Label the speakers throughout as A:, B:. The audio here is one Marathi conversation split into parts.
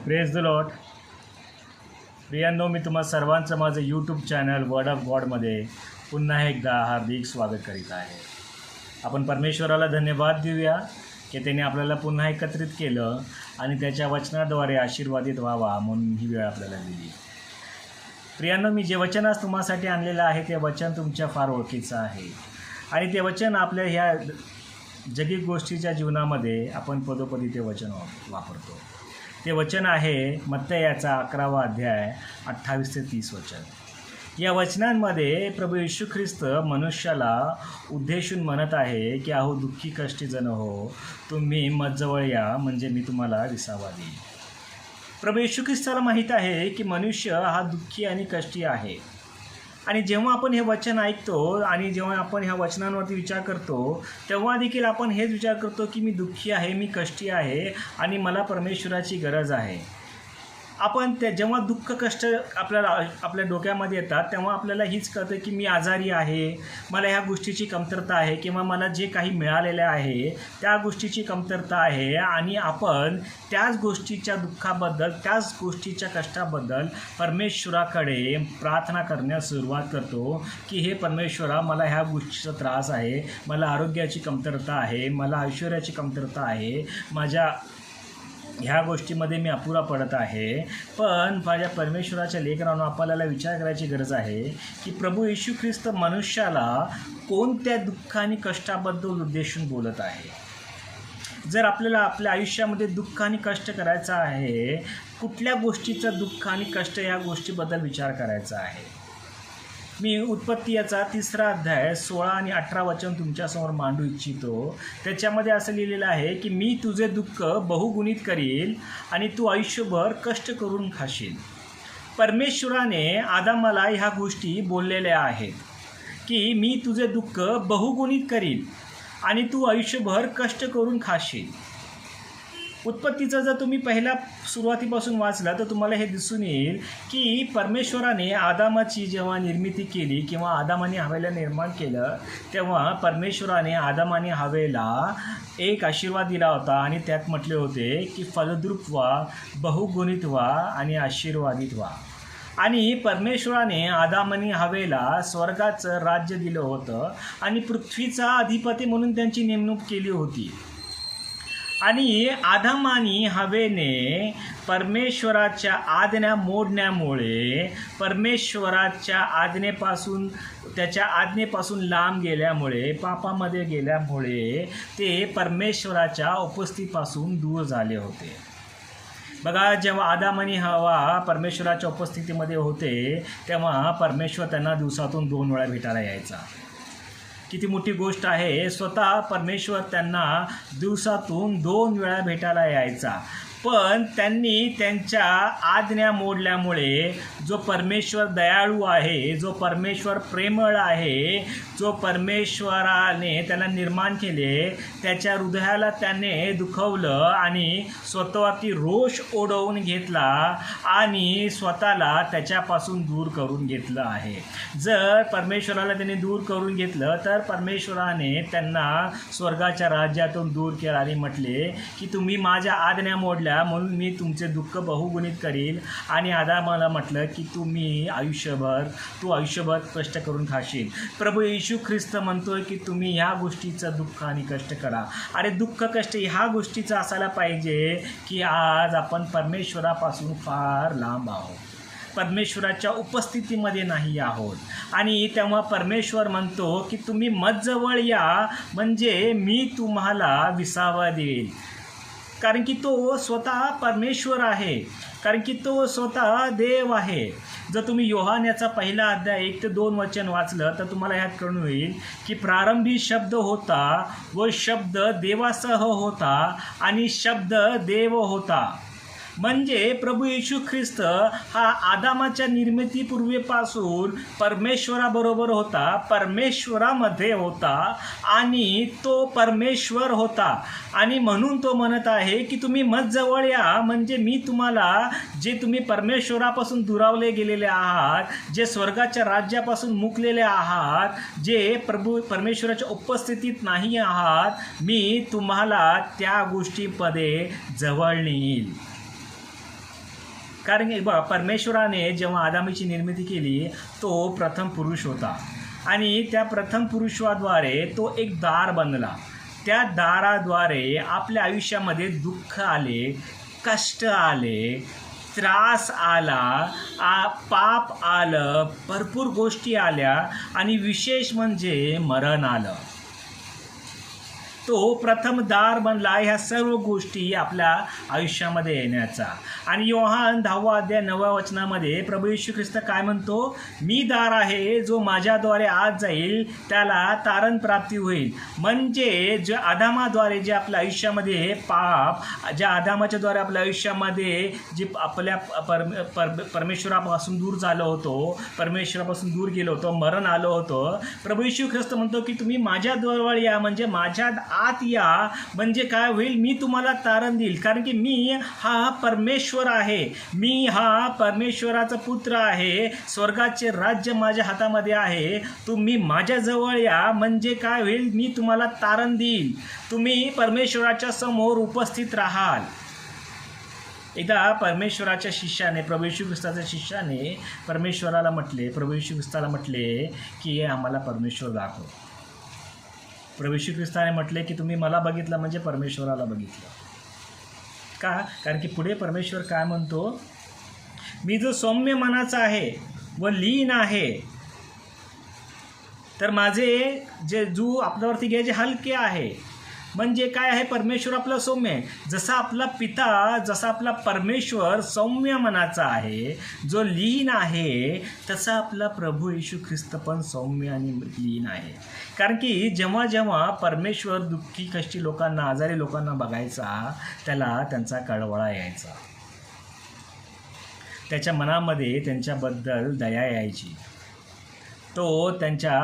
A: Praise the Lord. प्रियांनो, मी तुम्हा सर्वांचं माझं यूट्यूब चॅनल वर्ड ऑफ गॉडमध्ये पुन्हा एकदा हार्दिक स्वागत करीत आहे. आपण परमेश्वराला धन्यवाद देऊया की त्याने आपल्याला पुन्हा एकत्रित केलं आणि त्याच्या वचनाद्वारे आशीर्वादित व्हावा म्हणून ही वेळ आपल्याला दिली. प्रियांनो, मी जे वचन आज तुम्हासाठी आणलेलं आहे ते वचन तुमच्या फार ओळखीचं आहे आणि ते वचन आपल्या ह्या जगिक गोष्टीच्या जीवनामध्ये आपण पदोपदी ते वचन वापरतो. ते वचन आहे मत्तयाचा 11वा अध्याय 28 ते 30 वचन. या वचनांमध्ये प्रभू येशू ख्रिस्त मनुष्याला उद्देशून म्हणत आहे की अहो दुःखी कष्टी जण हो, तुम्ही माझजवळ या म्हणजे मी तुम्हाला विसावा देईन. प्रभू येशू ख्रिस्ताला माहीत आहे की मनुष्य हा दुःखी आणि कष्टी आहे आणि जेव्हा आपण हे वचन ऐकतो आणि जेव्हा आपण ह्या वचनांवरती विचार करतो तेव्हा देखील आपण हेच विचार करतो की मी दुःखी आहे, मी कष्टी आहे आणि मला परमेश्वराची गरज आहे. आपण जेव्हा दुःख कष्ट आपल्या डोक्यामध्ये येतात तेव्हा आपल्याला हीच कळतं की मी आजारी आहे, मला ह्या गोष्टीची कमतरता आहे किंवा मला जे काही मिळालेलं आहे त्या गोष्टीची कमतरता आहे आणि आपण त्याच गोष्टीच्या दुःखाबद्दल, त्याच गोष्टीच्या कष्टाबद्दल परमेश्वराकडे प्रार्थना करण्यास सुरुवात करतो की हे परमेश्वरा, मला ह्या गोष्टीचा त्रास आहे, मला आरोग्याची कमतरता आहे, मला ऐश्वर्याची कमतरता आहे, माझ्या ह्या गोष्टीमध्ये मी अपुरा पडत आहे. पण माझ्या परमेश्वराच्या लेकरांनो आपल्याला विचार करायची गरज आहे की प्रभू येशू ख्रिस्त मनुष्याला कोणत्या दुःख आणि कष्टाबद्दल उद्देशून बोलत आहे. जर आपल्याला आपल्या आयुष्यामध्ये दुःख आणि कष्ट करायचं आहे, कुठल्या गोष्टीचं दुःख आणि कष्ट या गोष्टीबद्दल विचार करायचा आहे. मी उत्पत्ती याचा 3रा अध्याय 16 आणि 18 वचन तुमच्यासमोर मांडू इच्छितो. त्याच्यामध्ये असं लिहिलेलं आहे की मी तुझे दुःख बहुगुणित करील आणि तू आयुष्यभर कष्ट करून खाशील. परमेश्वराने आदामाला ह्या गोष्टी बोललेल्या आहेत की मी तुझे दुःख बहुगुणित करील आणि तू आयुष्यभर कष्ट करून खाशील. उत्पत्तीचा जर तुम्ही पहिला सुरुवातीपासून वाचला तर तुम्हाला हे दिसून येईल की परमेश्वराने आदामाची जेव्हा निर्मिती केली किंवा आदामाने हवेला निर्माण केलं तेव्हा परमेश्वराने आदामाने हवेला एक आशीर्वाद दिला होता आणि त्यात म्हटले होते की फलद्रूप व्हा, बहुगुणित व्हा आणि आशीर्वादित व्हा. आणि परमेश्वराने आदामाने हवेला स्वर्गाचं राज्य दिलं होतं आणि पृथ्वीचा अधिपती म्हणून त्यांची नेमणूक केली होती. आणि आदाम आणि हवेने परमेश्वराच्या आज्ञा मोडण्यामुळे, परमेश्वराच्या आज्ञेपासून, त्याच्या आज्ञेपासून लांब गेल्यामुळे, पापामध्ये गेल्यामुळे ते परमेश्वराच्या उपस्थितीपासून दूर झाले होते. बघा, जेव्हा आदाम आणि हवा परमेश्वराच्या उपस्थितीमध्ये होते तेव्हा परमेश्वर त्यांना दिवसातून 2 वेळा भेटायला यायचा. किती मोठी गोष्ट आहे. स्वतः परमेश्वर त्यांना दिवसातून 2 वेळा भेटायला यायचा. पण त्यांनी त्यांच्या आज्ञा मोडल्यामुळे जो परमेश्वर दयाळू आहे, जो परमेश्वर प्रेमळ आहे, जो परमेश्वराने त्यांना निर्माण केले, त्याच्या हृदयाला त्याने दुखवलं आणि स्वतःवरती रोष ओढवून घेतला आणि स्वतःला त्याच्यापासून दूर करून घेतलं आहे. जर परमेश्वराला त्याने दूर करून घेतलं तर परमेश्वराने त्यांना स्वर्गाच्या राज्यातून दूर केलं आणि म्हटले की तुम्ही माझ्या आज्ञा मोडल्या म्हणून मी तुमचे दुःख बहुगुणित करील. आणि आदामाला म्हटलं की तू आयुष्यभर कष्ट करून खाशील. प्रभू येशू ख्रिस्त म्हणतोय की तुम्ही ह्या गोष्टीचं दुःख आणि कष्ट करा. अरे दुःख कष्ट ह्या गोष्टीचं असायला पाहिजे की आज आपण परमेश्वरापासून फार लांब आहोत, परमेश्वराच्या उपस्थितीमध्ये नाही आहोत. आणि तेव्हा परमेश्वर म्हणतो की तुम्ही माझजवळ या म्हणजे मी तुम्हाला विसावा देईल. कारण की तो स्वतः परमेश्वर आहे, कारण की तो स्वतः देव आहे. जर तुम्ही योहान याचा 1 अध्याय 1 ते 2 वचन वाचलं तर तुम्हाला ह्यात कळून होईल की प्रारंभी शब्द होता व शब्द देवासह होता आणि शब्द देव होता. म्हणजे प्रभू येशू ख्रिस्त हा आदामाच्या निर्मितीपूर्वीपासून परमेश्वराबरोबर होता, परमेश्वरामध्ये होता आणि तो परमेश्वर होता. आणि म्हणून तो म्हणत आहे की तुम्ही माझजवळ या म्हणजे मी तुम्हाला, जे तुम्ही परमेश्वरापासून दुरावले गेलेले आहात, जे स्वर्गाच्या राज्यापासून मुकलेले आहात, जे परमेश्वराच्या उपस्थितीत नाही आहात, मी तुम्हाला त्या गोष्टीमध्ये जवळ नेईल. कारण की बघा, परमेश्वराने जेव्हा आदामाची निर्मिती केली तो प्रथम पुरुष होता आणि त्या प्रथम पुरुषाद्वारे तो एक दार बनला. त्या दाराद्वारे आपल्या आयुष्यामध्ये दुःख आले, कष्ट आले, त्रास आला, पाप आलं, भरपूर गोष्टी आल्या आणि विशेष म्हणजे मरण आलं. तो प्रथम दार बनला ह्या सर्व गोष्टी आपल्या आयुष्यामध्ये येण्याचा. आणि योहान 10 अध्याय 9 वचनामध्ये प्रभू येशू ख्रिस्त काय म्हणतो, मी दार आहे, जो माझ्याद्वारे आत जाईल त्याला तारण प्राप्ती होईल. म्हणजे जे आदामाद्वारे जे आपल्या आयुष्यामध्ये पाप, ज्या आदामाच्याद्वारे आपल्या आयुष्यामध्ये जे आपल्या परमेश्वरापासून दूर झालो होतो, परमेश्वरापासून दूर गेलो होतो, मरण आलं होतं, प्रभू येशू ख्रिस्त म्हणतो की तुम्ही माझ्याजवळ या, म्हणजे माझ्या आत या, म्हणजे काय होईल, मी तुम्हाला तारण देईल. कारण की मी हा परमेश्वर आहे, मी हा परमेश्वराचा पुत्र आहे, स्वर्गाचे राज्य माझ्या हातामध्ये आहे, तुम्ही माझ्याजवळ या, म्हणजे काय होईल, मी तुम्हाला तारण देईल, तुम्ही परमेश्वराच्या समोर उपस्थित राहाल. एकदा परमेश्वराच्या शिष्याने, प्रभू येशू ख्रिस्ताच्या शिष्याने परमेश्वराला म्हटले, प्रभू येशू ख्रिस्ताला म्हटले की आम्हाला परमेश्वर दाखव. प्रभू येशू ख्रिस्ताने म्हटले की तुम्ही मला बघितलं म्हणजे परमेश्वराला बघितलं. का? कारण की पुढे परमेश्वर काय म्हणतो, मी जो सौम्य मनाचा आहे व लीन आहे, तर माझे जे जू आपल्यावरती घ्यायचे हलके आहे. म्हणजे काय आहे, परमेश्वर आपला सौम्य आहे. जसा आपला पिता, जसा आपला परमेश्वर सौम्य मनाचा आहे, जो लीन आहे, तसा आपला प्रभू येशू ख्रिस्त पण सौम्य आणि लीन आहे. कारण की जेव्हा जेव्हा परमेश्वर दुःखी कष्टी लोकांना, आजारी लोकांना बघायचा, त्याला त्यांचा कळवळा यायचा, त्याच्या मनामध्ये त्यांच्याबद्दल दया यायची. तो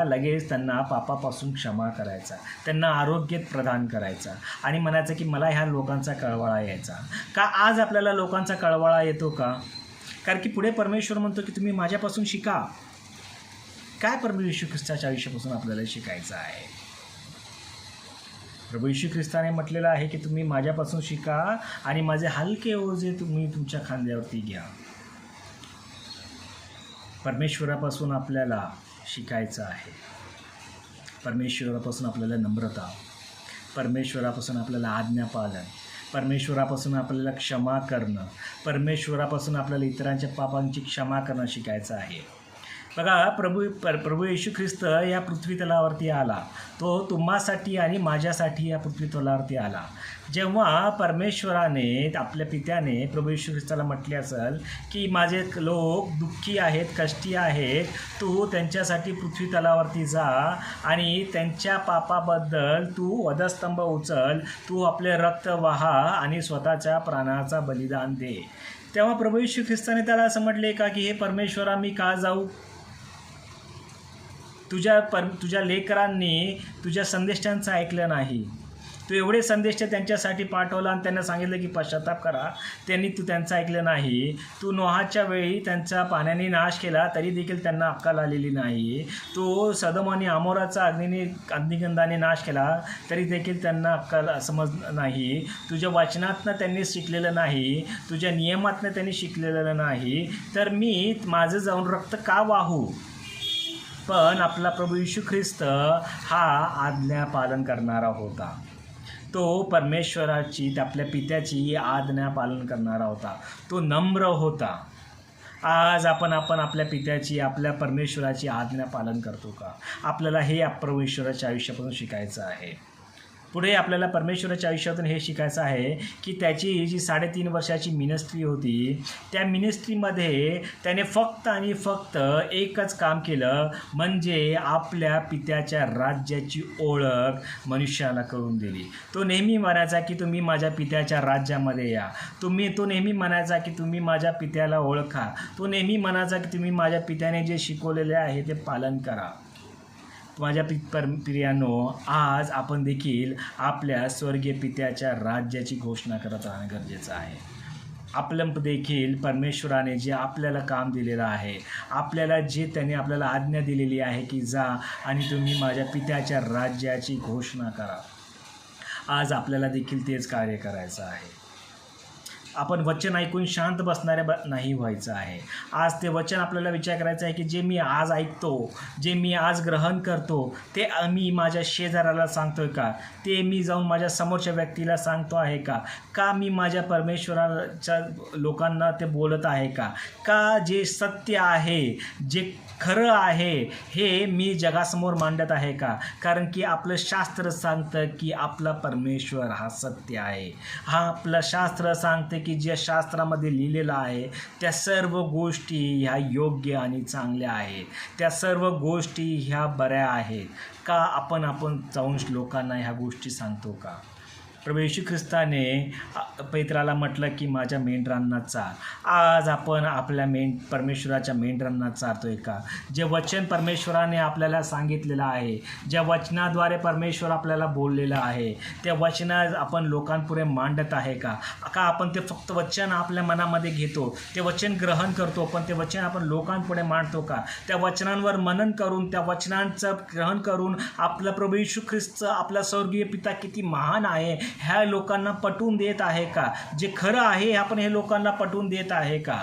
A: लगेच त्यांना पापापासून क्षमा करायचा, त्यांना आरोग्य प्रदान करायचा आणि म्हणायचं की मला ह्या लोकांचा कळवळा यायचा. का आज आपल्याला लोकांचा कळवळा येतो का? कारण की पुढे परमेश्वर म्हणतो की तुम्ही माझ्यापासून शिका. काय प्रभू येशू ख्रिस्ताच्या आयुष्यापासून आपल्याला शिकायचं आहे? प्रभू येशू ख्रिस्ताने म्हटलेलं आहे की तुम्ही माझ्यापासून शिका आणि माझे हलके ओझे तुम्ही तुमच्या खांद्यावरती घ्या. परमेश्वरापासून आपल्याला शिकायचं आहे. परमेश्वरापासून आपल्याला नम्रता, परमेश्वरापासून आपल्याला आज्ञापालन, परमेश्वरापासून आपल्याला क्षमा करणं, परमेश्वरापासून आपल्याला इतरांच्या पापांची क्षमा करणं शिकायचं आहे. बघा, प्रभू येशू ख्रिस्त या पृथ्वी तलावरती आला, तो तुम्हासाठी आणि माझ्यासाठी या पृथ्वी तलावरती आला. जेव्हा परमेश्वराने, आपल्या पित्याने प्रभू येशू ख्रिस्ताला म्हटले असेल की माझे लोक दुःखी आहेत, कष्टी आहेत, तू त्यांच्यासाठी पृथ्वी तलावरती जा आणि त्यांच्या पापाबद्दल तू वधस्तंभ उचल, तू आपले रक्त वाहा आणि स्वतःच्या प्राणाचा बलिदान दे. तेव्हा प्रभू येशू ख्रिस्ताने त्याला असं म्हटले का की हे परमेश्वरा, मी का जाऊ? तुझ्या लेकरांनी तुझ्या संदेशांचं ऐकलं नाही. तू एवढे संदेश त्यांच्यासाठी पाठवला आणि त्यांना सांगितलं की पश्चाताप करा, त्यांनी त्यांचं ऐकलं नाही. तू नोहाच्या वेळी त्यांचा पाण्याने नाश केला तरी देखील त्यांना अक्कल आलेली नाही. तू सदोम आणि अमोराचा अग्निगंधाने नाश केला तरी देखील त्यांना अक्कल समज नाही. तुझ्या वचनातनं त्यांनी शिकलेलं नाही, तुझ्या नियमातनं त्यांनी शिकलेलं नाही, तर मी माझं जाऊन रक्त का वाहू? पण आपला प्रभू येशू ख्रिस्त हा आज्ञा पालन करणारा होता. तो परमेश्वराची, आपल्या पित्याची आज्ञा पालन करणारा होता. तो नम्र होता. आज आपण आपल्या पित्याची, आपल्या परमेश्वराची आज्ञा पालन करतो का? आपल्याला हे परमेश्वराच्या आयुष्यापासून शिकायचं आहे. पुढे आपल्याला परमेश्वराच्या आयुष्यातून हे शिकायचं आहे की त्याची जी 3.5 वर्षाची मिनिस्ट्री होती, त्या मिनिस्ट्रीमध्ये त्याने फक्त आणि फक्त एकच काम केलं, म्हणजे आपल्या पित्याच्या राज्याची ओळख मनुष्याला करून दिली. तो नेहमी म्हणायचा की तुम्ही माझ्या पित्याच्या राज्यामध्ये या. तो नेहमी म्हणायचा की तुम्ही माझ्या पित्याला ओळखा. तो नेहमी म्हणायचा की तुम्ही माझ्या पित्याने जे शिकवलेले आहे ते पालन करा. माझ्या प्रियांनो, आज आपण देखील आपल्या स्वर्गीय पित्याच्या राज्याची घोषणा करत राहणं गरजेचं आहे. आपलं देखील परमेश्वराने जे आपल्याला काम दिलेलं आहे, आपल्याला जे त्याने आपल्याला आज्ञा दिलेली आहे की जा आणि तुम्ही माझ्या पित्याच्या राज्याची घोषणा करा, आज आपल्याला देखील तेच कार्य करायचं आहे. आपण वचन ऐकून शांत बसणारे नाही व्हायचं आहे. आज ते वचन आपल्याला विचार करायचा आहे की जे मी आज ऐकतो, जे मी आज ग्रहण करतो, ते मी माझ्या शेजाऱ्याला सांगतोय का? ते मी जाऊन माझ्या समोरच्या व्यक्तीला सांगतो आहे का? का मी माझ्या परमेश्वराच्या लोकांना ते बोलत आहे का? का जे सत्य आहे, जे खरं आहे, हे मी जगासमोर मांडत आहे का? कारण की आपलं शास्त्र सांगतं की आपला परमेश्वर हा सत्य आहे. हा आपलं शास्त्र सांगते की ज्या शास्त्रामध्ये लिहिलेलं आहे त्या सर्व गोष्टी ह्या योग्य आणि चांगल्या आहेत. त्या सर्व गोष्टी ह्या बऱ्या आहेत. का आपण जाऊन लोकांना ह्या गोष्टी सांगतो का? प्रभू येशू ख्रिस्ताने पेत्राला म्हटलं की माझ्या मेंढरांना चार. आज आपण आपल्या परमेश्वराच्या मेंढरांना चारतोय का? जे वचन परमेश्वराने आपल्याला सांगितलेलं आहे, ज्या वचनाद्वारे परमेश्वर आपल्याला बोललेलं आहे, त्या वचना आपण लोकांपुढे मांडत आहे का? का आपण ते फक्त वचन आपल्या मनामध्ये घेतो, ते वचन ग्रहण करतो, पण ते वचन आपण लोकांपुढे मांडतो का? त्या वचनांवर मनन करून, त्या वचनांचं ग्रहण करून आपलं प्रभू येशू ख्रिस्त, आपला स्वर्गीय पिता किती महान आहे ह्या लोकांना पटवून देत आहे का? जे खरं आहे आपण हे लोकांना पटवून देत आहे का?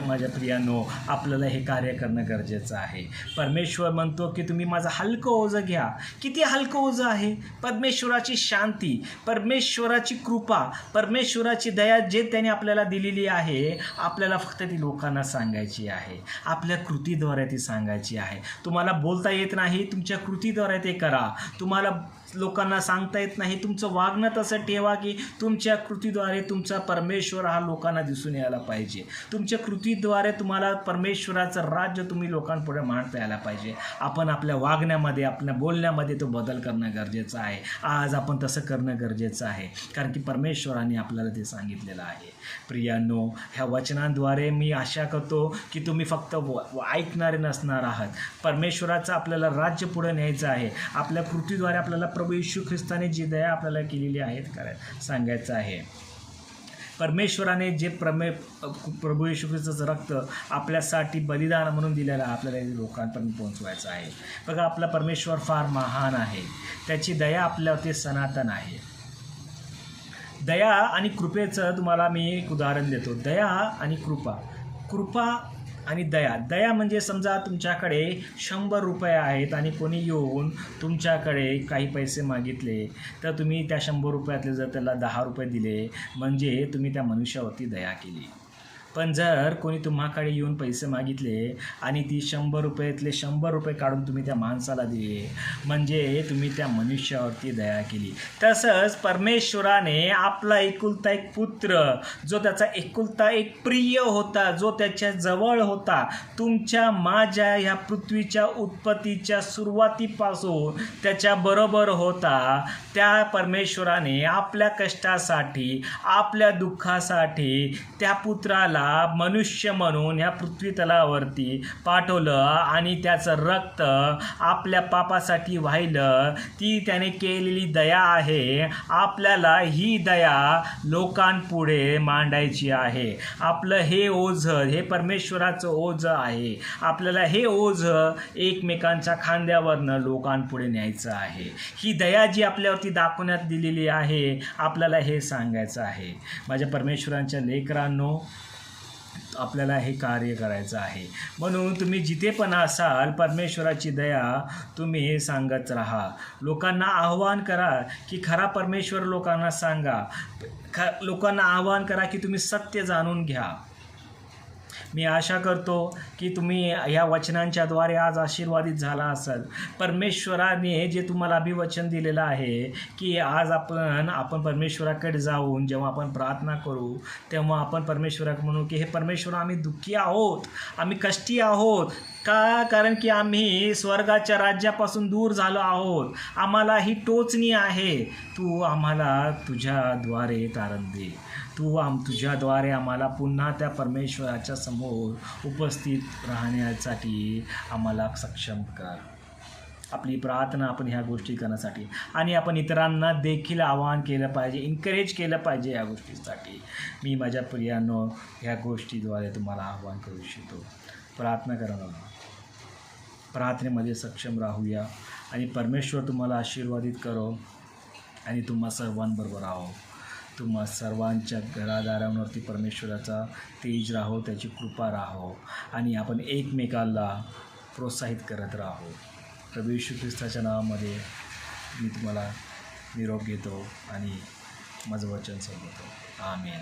A: माझ्या प्रियांनो, आपल्याला हे कार्य करणं गरजेचं आहे. परमेश्वर म्हणतो की तुम्ही माझं हलकं ओझं घ्या. किती हलकं ओझं आहे? परमेश्वराची शांती, परमेश्वराची कृपा, परमेश्वराची दया जे त्याने आपल्याला दिलेली आहे, आपल्याला फक्त ती लोकांना सांगायची आहे. आपल्या कृतीद्वारे ती सांगायची आहे. तुम्हाला बोलता येत नाही, तुमच्या कृतीद्वारे ते करा. तुम्हाला लोकांना सांगता येत नाही, तुमचं वागणं तसं ठेवा की तुमच्या कृतीद्वारे तुमचा परमेश्वर हा लोकांना दिसून यायला पाहिजे. तुमच्या कृतीद्वारे तुम्हाला परमेश्वराचं राज्य तुम्ही लोकांपुढे मांडता यायला पाहिजे. आपण आपल्या वागण्यामध्ये, आपल्या बोलण्यामध्ये तो बदल करणं गरजेचं आहे. आज आपण तसं करणं गरजेचं आहे, कारण की परमेश्वराने आपल्याला ते सांगितलेलं आहे. प्रियांनो, ह्या वचनांद्वारे मी आशा करतो की तुम्ही फक्त ऐकणारे नसणार आहात. परमेश्वराचं आपल्याला राज्य पुढे न्यायचं आहे. आपल्या कृतीद्वारे आपल्याला प्रभू येशू ख्रिस्ताने जी दया आपल्याला केलेली आहे सांगायचं आहे. परमेश्वराने जे प्रभू येशू ख्रिस्ताचं रक्त आपल्यासाठी बलिदान म्हणून दिलेलं आहे, आपल्याला लोकांपर्यंत पोहोचवायचं आहे. बघा, आपला परमेश्वर फार महान आहे. त्याची दया आपल्यावरती सनातन आहे. दया आणि कृपेचं तुम्हाला मी एक उदाहरण देतो. दया आणि कृपा आणि दया म्हणजे समजा तुमच्याकडे 100 रुपये आहेत आणि कोणी येऊन तुमच्याकडे काही पैसे मागितले, तर तुम्ही त्या 100 रुपयातले जर त्याला 10 रुपये दिले, म्हणजे तुम्ही त्या मनुष्यावरती दया केली. पण जर कोणी तुम्हाकडे येऊन पैसे मागितले आणि ती 100 रुपयातले 100 रुपये काढून तुम्ही त्या माणसाला दिले, म्हणजे तुम्ही त्या मनुष्यावरती दया केली. तसंच परमेश्वराने आपला एकुलता एक पुत्र, जो त्याचा एकुलता एक प्रिय होता, जो त्याच्या जवळ होता, तुमच्या माझ्या ह्या पृथ्वीच्या उत्पत्तीच्या सुरुवातीपासून त्याच्याबरोबर होता, त्या परमेश्वराने आपल्या कष्टासाठी, आपल्या दुःखासाठी त्या पुत्राला मनुष्य म्हणून ह्या पृथ्वी तलावरती पाठवलं आणि त्याचं रक्त आपल्या पापासाठी वाहिलं. ती त्याने केलेली दया आहे. आपल्याला ही दया लोकांपुढे मांडायची आहे. आपलं हे ओझं, हे परमेश्वराचं ओझं आहे. आपल्याला हे ओझं एकमेकांच्या खांद्यावरनं लोकांपुढे न्यायचं आहे. ही दया जी आपल्यावरती दाखवण्यात दिलेली आहे, आपल्याला हे सांगायचं आहे. माझ्या परमेश्वरांच्या लेकरांनो, आपल्याला हे कार्य करायचं आहे. म्हणून तुम्ही जिथे पण असाल, परमेश्वराची दया तुम्ही सांगत राहा. लोकांना आव्हान करा की खरा परमेश्वर लोकांना सांगा. लोकांना आव्हान करा की तुम्ही सत्य जाणून घ्या. मी आशा करतो की तुम्ही ह्या वचनांच्याद्वारे आज आशीर्वादित झाला असाल. परमेश्वराने जे तुम्हाला अभिवचन दिलेलं आहे की आज आपण परमेश्वराकडे जाऊन जेव्हा आपण प्रार्थना करू, तेव्हा आपण परमेश्वराकडे म्हणू की हे परमेश्वर, आम्ही दुःखी आहोत, आम्ही कष्टी आहोत. का? कारण की आम्ही स्वर्गाच्या राज्यापासून दूर झालो आहोत. आम्हाला ही टोचणी आहे. तू आम्हाला तुझ्याद्वारे तारण दे. तुझ्याद्वारे आम्हाला पुन्हा त्या परमेश्वराच्या समोर उपस्थित राहण्यासाठी आम्हाला सक्षम कर. आपली प्रार्थना आपण ह्या गोष्टी करण्यासाठी, आणि आपण इतरांना देखील आवाहन केलं पाहिजे, इन्करेज केलं पाहिजे या गोष्टीसाठी. मी माझ्या प्रियांनो ह्या गोष्टीद्वारे तुम्हाला आवाहन करू इच्छितो. प्रार्थना करा. प्रार्थनेमध्ये सक्षम राहूया आणि परमेश्वर तुम्हाला आशीर्वादित करो आणि तुम्हा सर्वांबरोबर राहो. तुम्हा सर्वांच्या घरादारांवरती परमेश्वराचा तेज राहो, त्याची कृपा राहो आणि आपण एकमेकाला प्रोत्साहित करत राहू. प्रभू येशू ख्रिस्ताच्या नावामध्ये मी तुम्हाला निरोप घेतो आणि माझं वचन संपवतो. आमेन.